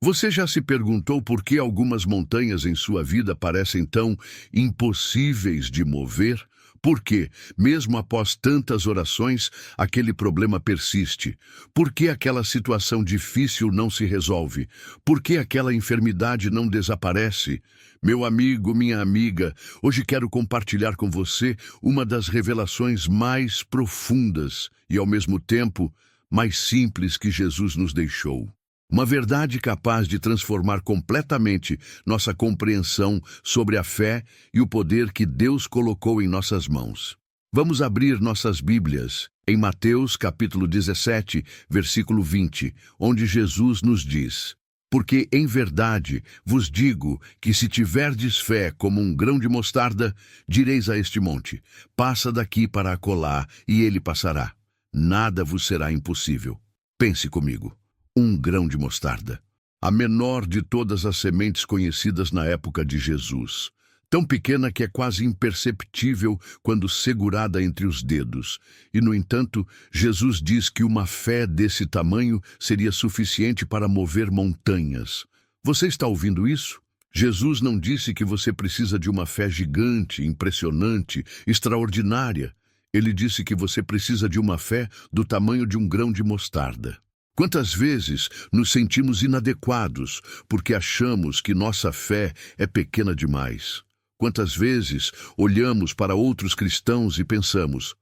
Você já se perguntou por que algumas montanhas em sua vida parecem tão impossíveis de mover? Por que, mesmo após tantas orações, aquele problema persiste? Por que aquela situação difícil não se resolve? Por que aquela enfermidade não desaparece? Meu amigo, minha amiga, hoje quero compartilhar com você uma das revelações mais profundas e, ao mesmo tempo, mais simples que Jesus nos deixou. Uma verdade capaz de transformar completamente nossa compreensão sobre a fé e o poder que Deus colocou em nossas mãos. Vamos abrir nossas Bíblias em Mateus capítulo 17, versículo 20, onde Jesus nos diz: Porque em verdade vos digo que se tiverdes fé como um grão de mostarda, direis a este monte: passa daqui para acolá, e ele passará. Nada vos será impossível. Pense comigo. Um grão de mostarda, a menor de todas as sementes conhecidas na época de Jesus, tão pequena que é quase imperceptível quando segurada entre os dedos. E, no entanto, Jesus diz que uma fé desse tamanho seria suficiente para mover montanhas. Você está ouvindo isso? Jesus não disse que você precisa de uma fé gigante, impressionante, extraordinária. Ele disse que você precisa de uma fé do tamanho de um grão de mostarda. Quantas vezes nos sentimos inadequados porque achamos que nossa fé é pequena demais? Quantas vezes olhamos para outros cristãos e pensamos: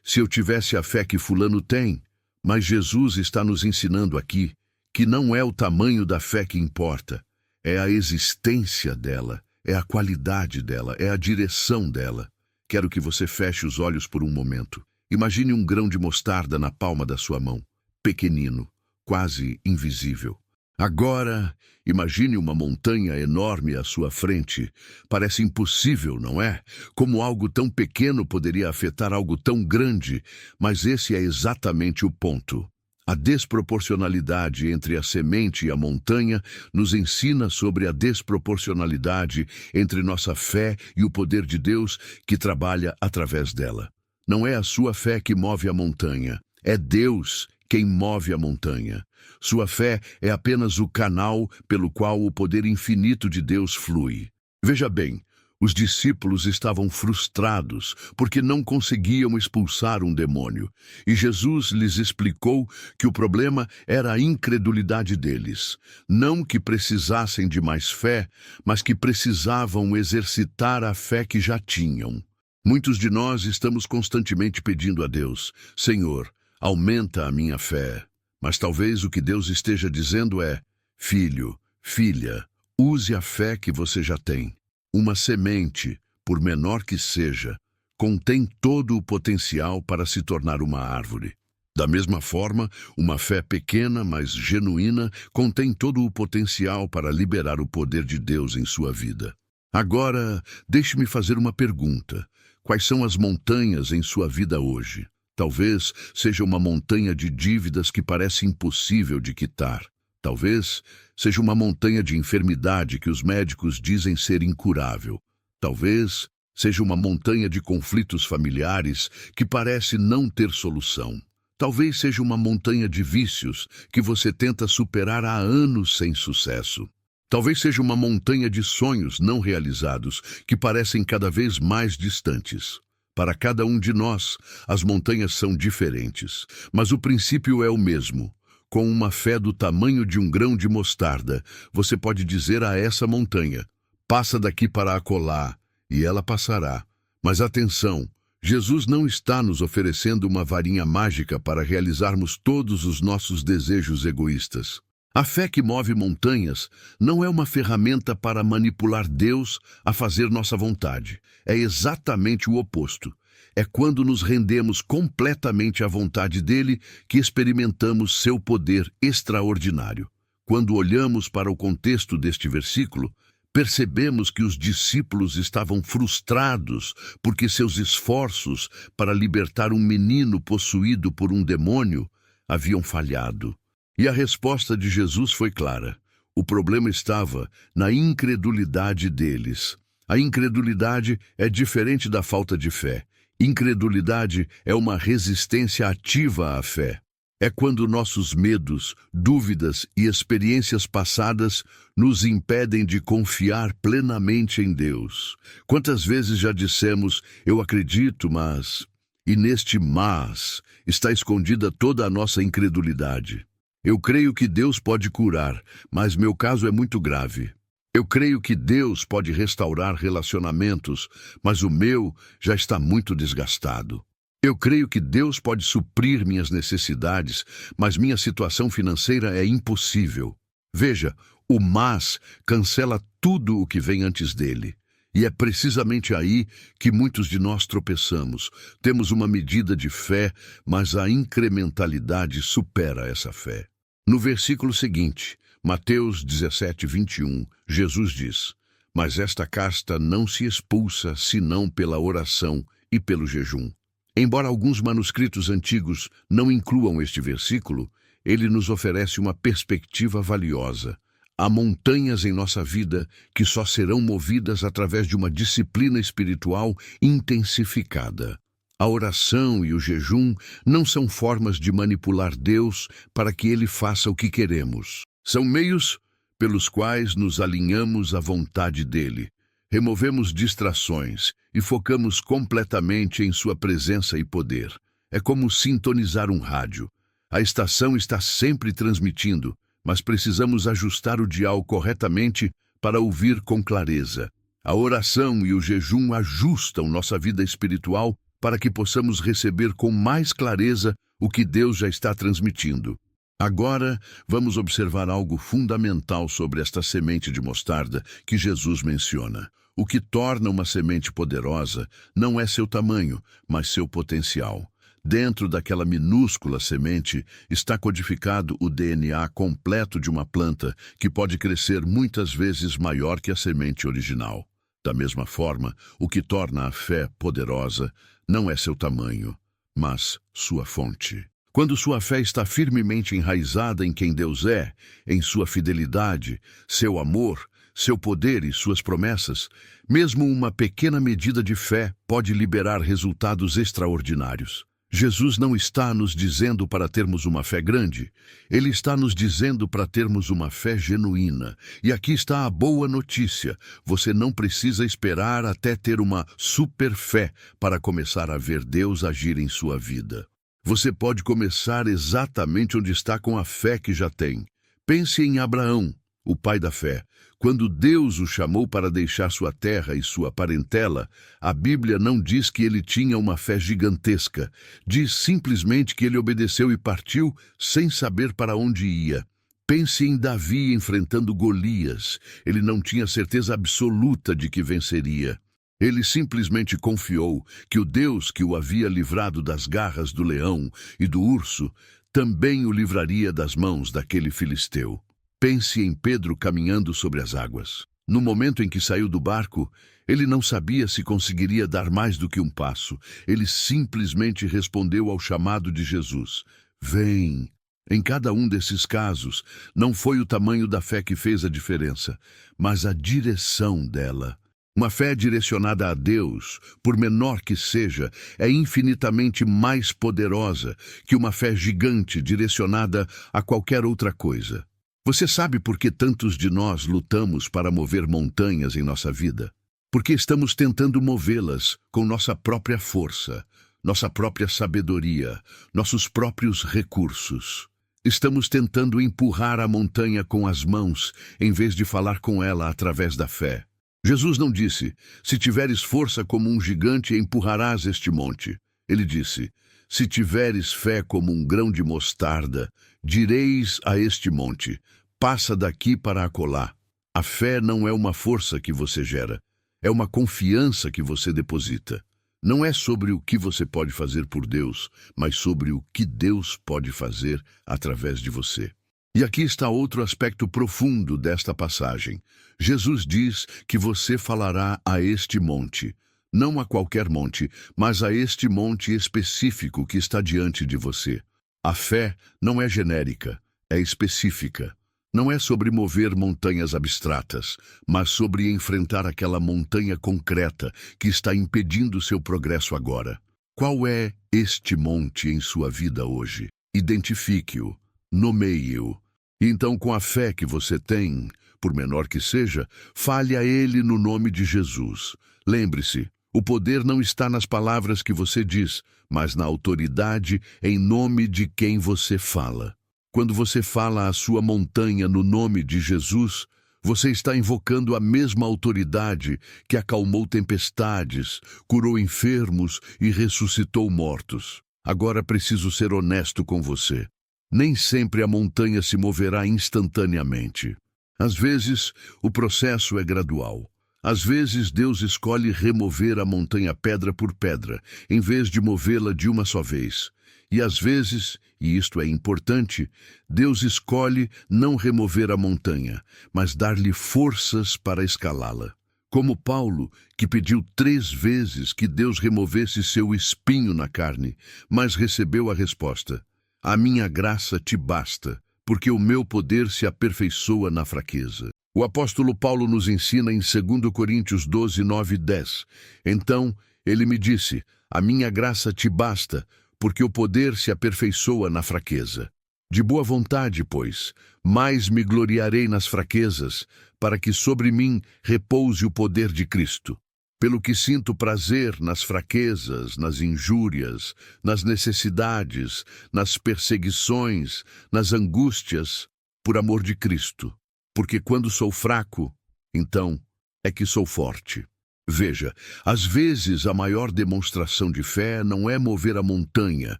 se eu tivesse a fé que fulano tem. Mas Jesus está nos ensinando aqui que não é o tamanho da fé que importa, é a existência dela, é a qualidade dela, é a direção dela. Quero que você feche os olhos por um momento. Imagine um grão de mostarda na palma da sua mão. Pequenino, quase invisível. Agora, imagine uma montanha enorme à sua frente. Parece impossível, não é? Como algo tão pequeno poderia afetar algo tão grande, mas esse é exatamente o ponto. A desproporcionalidade entre a semente e a montanha nos ensina sobre a desproporcionalidade entre nossa fé e o poder de Deus que trabalha através dela. Não é a sua fé que move a montanha, é Deus quem move a montanha. Sua fé é apenas o canal pelo qual o poder infinito de Deus flui. Veja bem, os discípulos estavam frustrados porque não conseguiam expulsar um demônio. E Jesus lhes explicou que o problema era a incredulidade deles. Não que precisassem de mais fé, mas que precisavam exercitar a fé que já tinham. Muitos de nós estamos constantemente pedindo a Deus: Senhor, aumenta a minha fé. Mas talvez o que Deus esteja dizendo é: filho, filha, use a fé que você já tem. Uma semente, por menor que seja, contém todo o potencial para se tornar uma árvore. Da mesma forma, uma fé pequena, mas genuína, contém todo o potencial para liberar o poder de Deus em sua vida. Agora, deixe-me fazer uma pergunta. Quais são as montanhas em sua vida hoje? Talvez seja uma montanha de dívidas que parece impossível de quitar. Talvez seja uma montanha de enfermidade que os médicos dizem ser incurável. Talvez seja uma montanha de conflitos familiares que parece não ter solução. Talvez seja uma montanha de vícios que você tenta superar há anos sem sucesso. Talvez seja uma montanha de sonhos não realizados que parecem cada vez mais distantes. Para cada um de nós, as montanhas são diferentes, mas o princípio é o mesmo. Com uma fé do tamanho de um grão de mostarda, você pode dizer a essa montanha: passa daqui para acolá, e ela passará. Mas atenção, Jesus não está nos oferecendo uma varinha mágica para realizarmos todos os nossos desejos egoístas. A fé que move montanhas não é uma ferramenta para manipular Deus a fazer nossa vontade. É exatamente o oposto. É quando nos rendemos completamente à vontade dele que experimentamos seu poder extraordinário. Quando olhamos para o contexto deste versículo, percebemos que os discípulos estavam frustrados porque seus esforços para libertar um menino possuído por um demônio haviam falhado. E a resposta de Jesus foi clara. O problema estava na incredulidade deles. A incredulidade é diferente da falta de fé. Incredulidade é uma resistência ativa à fé. É quando nossos medos, dúvidas e experiências passadas nos impedem de confiar plenamente em Deus. Quantas vezes já dissemos, eu acredito, mas... E neste mas está escondida toda a nossa incredulidade. Eu creio que Deus pode curar, mas meu caso é muito grave. Eu creio que Deus pode restaurar relacionamentos, mas o meu já está muito desgastado. Eu creio que Deus pode suprir minhas necessidades, mas minha situação financeira é impossível. Veja, o mas cancela tudo o que vem antes dele. E é precisamente aí que muitos de nós tropeçamos. Temos uma medida de fé, mas a incrementalidade supera essa fé. No versículo seguinte, Mateus 17:21, Jesus diz, mas esta casta não se expulsa senão pela oração e pelo jejum. Embora alguns manuscritos antigos não incluam este versículo, ele nos oferece uma perspectiva valiosa. Há montanhas em nossa vida que só serão movidas através de uma disciplina espiritual intensificada. A oração e o jejum não são formas de manipular Deus para que Ele faça o que queremos. São meios pelos quais nos alinhamos à vontade dEle. Removemos distrações e focamos completamente em sua presença e poder. É como sintonizar um rádio. A estação está sempre transmitindo, mas precisamos ajustar o dial corretamente para ouvir com clareza. A oração e o jejum ajustam nossa vida espiritual para que possamos receber com mais clareza o que Deus já está transmitindo. Agora, vamos observar algo fundamental sobre esta semente de mostarda que Jesus menciona. O que torna uma semente poderosa não é seu tamanho, mas seu potencial. Dentro daquela minúscula semente está codificado o DNA completo de uma planta que pode crescer muitas vezes maior que a semente original. Da mesma forma, o que torna a fé poderosa não é seu tamanho, mas sua fonte. Quando sua fé está firmemente enraizada em quem Deus é, em sua fidelidade, seu amor, seu poder e suas promessas, mesmo uma pequena medida de fé pode liberar resultados extraordinários. Jesus não está nos dizendo para termos uma fé grande, Ele está nos dizendo para termos uma fé genuína. E aqui está a boa notícia, você não precisa esperar até ter uma super fé para começar a ver Deus agir em sua vida. Você pode começar exatamente onde está com a fé que já tem. Pense em Abraão, o pai da fé. Quando Deus o chamou para deixar sua terra e sua parentela, a Bíblia não diz que ele tinha uma fé gigantesca. Diz simplesmente que ele obedeceu e partiu sem saber para onde ia. Pense em Davi enfrentando Golias. Ele não tinha certeza absoluta de que venceria. Ele simplesmente confiou que o Deus que o havia livrado das garras do leão e do urso também o livraria das mãos daquele filisteu. Pense em Pedro caminhando sobre as águas. No momento em que saiu do barco, ele não sabia se conseguiria dar mais do que um passo. Ele simplesmente respondeu ao chamado de Jesus. Vem! Em cada um desses casos, não foi o tamanho da fé que fez a diferença, mas a direção dela. Uma fé direcionada a Deus, por menor que seja, é infinitamente mais poderosa que uma fé gigante direcionada a qualquer outra coisa. Você sabe por que tantos de nós lutamos para mover montanhas em nossa vida? Porque estamos tentando movê-las com nossa própria força, nossa própria sabedoria, nossos próprios recursos. Estamos tentando empurrar a montanha com as mãos, em vez de falar com ela através da fé. Jesus não disse, se tiveres força como um gigante, empurrarás este monte. Ele disse, se tiveres fé como um grão de mostarda, direis a este monte, passa daqui para acolá. A fé não é uma força que você gera, é uma confiança que você deposita. Não é sobre o que você pode fazer por Deus, mas sobre o que Deus pode fazer através de você. E aqui está outro aspecto profundo desta passagem. Jesus diz que você falará a este monte, não a qualquer monte, mas a este monte específico que está diante de você. A fé não é genérica, é específica. Não é sobre mover montanhas abstratas, mas sobre enfrentar aquela montanha concreta que está impedindo seu progresso agora. Qual é este monte em sua vida hoje? Identifique-o, nomeie-o. E então, com a fé que você tem, por menor que seja, fale a ele no nome de Jesus. Lembre-se, o poder não está nas palavras que você diz, mas na autoridade em nome de quem você fala. Quando você fala à sua montanha no nome de Jesus, você está invocando a mesma autoridade que acalmou tempestades, curou enfermos e ressuscitou mortos. Agora preciso ser honesto com você. Nem sempre a montanha se moverá instantaneamente. Às vezes, o processo é gradual. Às vezes, Deus escolhe remover a montanha pedra por pedra, em vez de movê-la de uma só vez. E às vezes, e isto é importante, Deus escolhe não remover a montanha, mas dar-lhe forças para escalá-la. Como Paulo, que pediu 3 vezes que Deus removesse seu espinho na carne, mas recebeu a resposta: "A minha graça te basta, porque o meu poder se aperfeiçoa na fraqueza." O apóstolo Paulo nos ensina em 2 Coríntios 12, 9 e 10. Então, ele me disse: "A minha graça te basta, porque o poder se aperfeiçoa na fraqueza." De boa vontade, pois, mais me gloriarei nas fraquezas, para que sobre mim repouse o poder de Cristo. Pelo que sinto prazer nas fraquezas, nas injúrias, nas necessidades, nas perseguições, nas angústias, por amor de Cristo. Porque quando sou fraco, então é que sou forte. Veja, às vezes a maior demonstração de fé não é mover a montanha,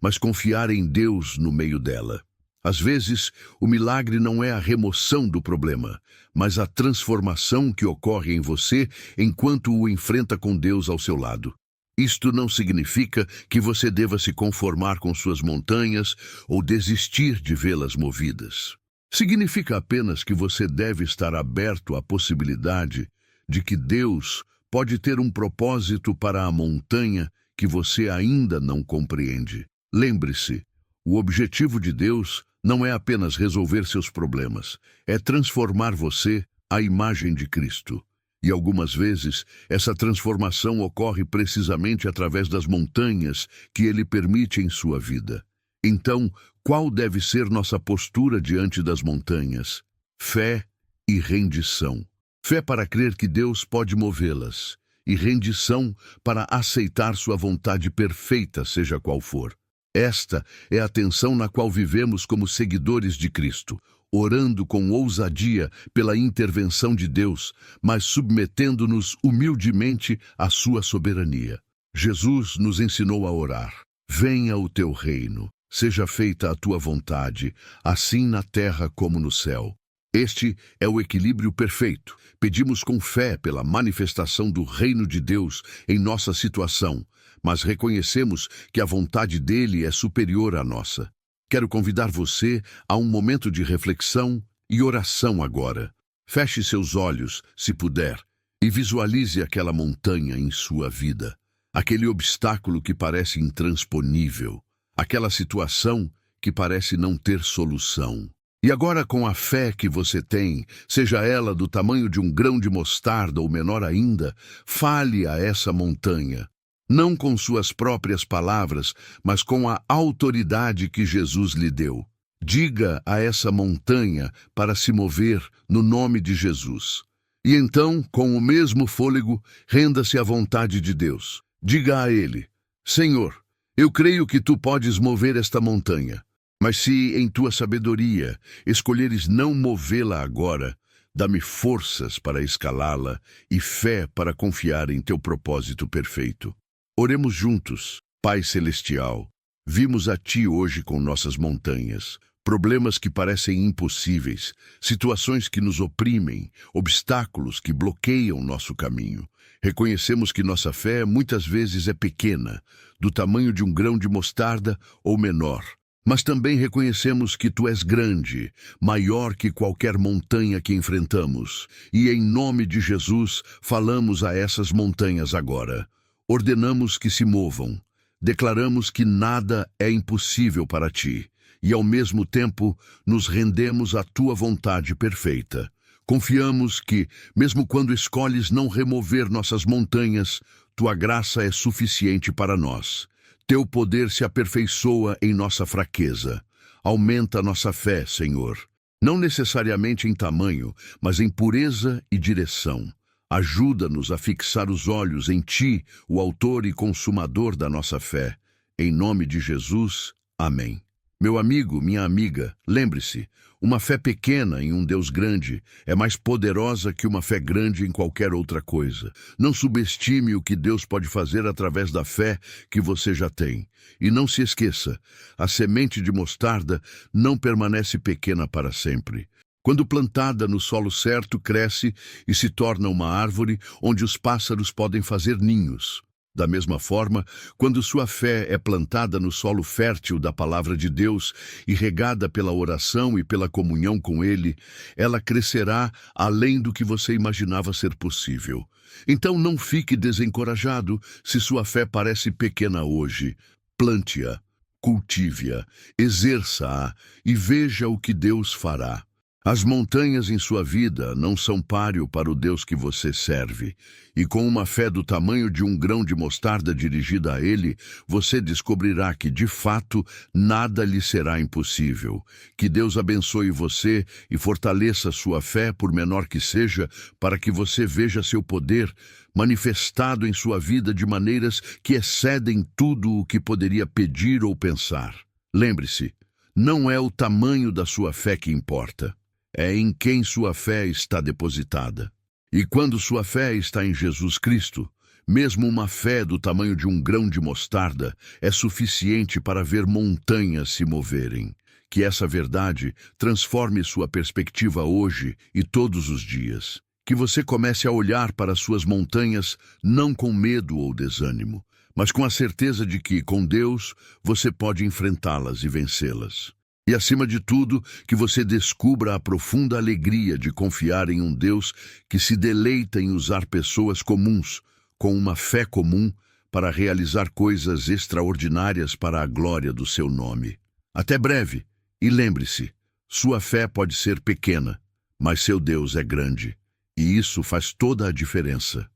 mas confiar em Deus no meio dela. Às vezes, o milagre não é a remoção do problema, mas a transformação que ocorre em você enquanto o enfrenta com Deus ao seu lado. Isto não significa que você deva se conformar com suas montanhas ou desistir de vê-las movidas. Significa apenas que você deve estar aberto à possibilidade de que Deus pode ter um propósito para a montanha que você ainda não compreende. Lembre-se, o objetivo de Deus não é apenas resolver seus problemas, é transformar você à imagem de Cristo. E algumas vezes, essa transformação ocorre precisamente através das montanhas que Ele permite em sua vida. Então, qual deve ser nossa postura diante das montanhas? Fé e rendição. Fé para crer que Deus pode movê-las, e rendição para aceitar sua vontade perfeita, seja qual for. Esta é a tensão na qual vivemos como seguidores de Cristo, orando com ousadia pela intervenção de Deus, mas submetendo-nos humildemente à sua soberania. Jesus nos ensinou a orar: "Venha o teu reino, seja feita a tua vontade, assim na terra como no céu." Este é o equilíbrio perfeito. Pedimos com fé pela manifestação do reino de Deus em nossa situação, mas reconhecemos que a vontade dele é superior à nossa. Quero convidar você a um momento de reflexão e oração agora. Feche seus olhos, se puder, e visualize aquela montanha em sua vida, aquele obstáculo que parece intransponível, aquela situação que parece não ter solução. E agora, com a fé que você tem, seja ela do tamanho de um grão de mostarda ou menor ainda, fale a essa montanha, não com suas próprias palavras, mas com a autoridade que Jesus lhe deu. Diga a essa montanha para se mover no nome de Jesus. E então, com o mesmo fôlego, renda-se à vontade de Deus. Diga a Ele: "Senhor, eu creio que Tu podes mover esta montanha. Mas se, em tua sabedoria, escolheres não movê-la agora, dá-me forças para escalá-la e fé para confiar em teu propósito perfeito." Oremos juntos. Pai Celestial, vimos a Ti hoje com nossas montanhas, problemas que parecem impossíveis, situações que nos oprimem, obstáculos que bloqueiam nosso caminho. Reconhecemos que nossa fé muitas vezes é pequena, do tamanho de um grão de mostarda ou menor. Mas também reconhecemos que Tu és grande, maior que qualquer montanha que enfrentamos. E em nome de Jesus, falamos a essas montanhas agora. Ordenamos que se movam. Declaramos que nada é impossível para Ti. E ao mesmo tempo, nos rendemos à Tua vontade perfeita. Confiamos que, mesmo quando escolhes não remover nossas montanhas, Tua graça é suficiente para nós. Teu poder se aperfeiçoa em nossa fraqueza. Aumenta nossa fé, Senhor. Não necessariamente em tamanho, mas em pureza e direção. Ajuda-nos a fixar os olhos em Ti, o autor e consumador da nossa fé. Em nome de Jesus, amém. Meu amigo, minha amiga, lembre-se, uma fé pequena em um Deus grande é mais poderosa que uma fé grande em qualquer outra coisa. Não subestime o que Deus pode fazer através da fé que você já tem. E não se esqueça, a semente de mostarda não permanece pequena para sempre. Quando plantada no solo certo, cresce e se torna uma árvore onde os pássaros podem fazer ninhos. Da mesma forma, quando sua fé é plantada no solo fértil da palavra de Deus e regada pela oração e pela comunhão com Ele, ela crescerá além do que você imaginava ser possível. Então não fique desencorajado se sua fé parece pequena hoje. Plante-a, cultive-a, exerça-a e veja o que Deus fará. As montanhas em sua vida não são páreo para o Deus que você serve. E com uma fé do tamanho de um grão de mostarda dirigida a Ele, você descobrirá que, de fato, nada lhe será impossível. Que Deus abençoe você e fortaleça sua fé, por menor que seja, para que você veja seu poder manifestado em sua vida de maneiras que excedem tudo o que poderia pedir ou pensar. Lembre-se, não é o tamanho da sua fé que importa. É em quem sua fé está depositada. E quando sua fé está em Jesus Cristo, mesmo uma fé do tamanho de um grão de mostarda é suficiente para ver montanhas se moverem. Que essa verdade transforme sua perspectiva hoje e todos os dias. Que você comece a olhar para suas montanhas não com medo ou desânimo, mas com a certeza de que, com Deus, você pode enfrentá-las e vencê-las. E, acima de tudo, que você descubra a profunda alegria de confiar em um Deus que se deleita em usar pessoas comuns, com uma fé comum, para realizar coisas extraordinárias para a glória do seu nome. Até breve, e lembre-se, sua fé pode ser pequena, mas seu Deus é grande, e isso faz toda a diferença.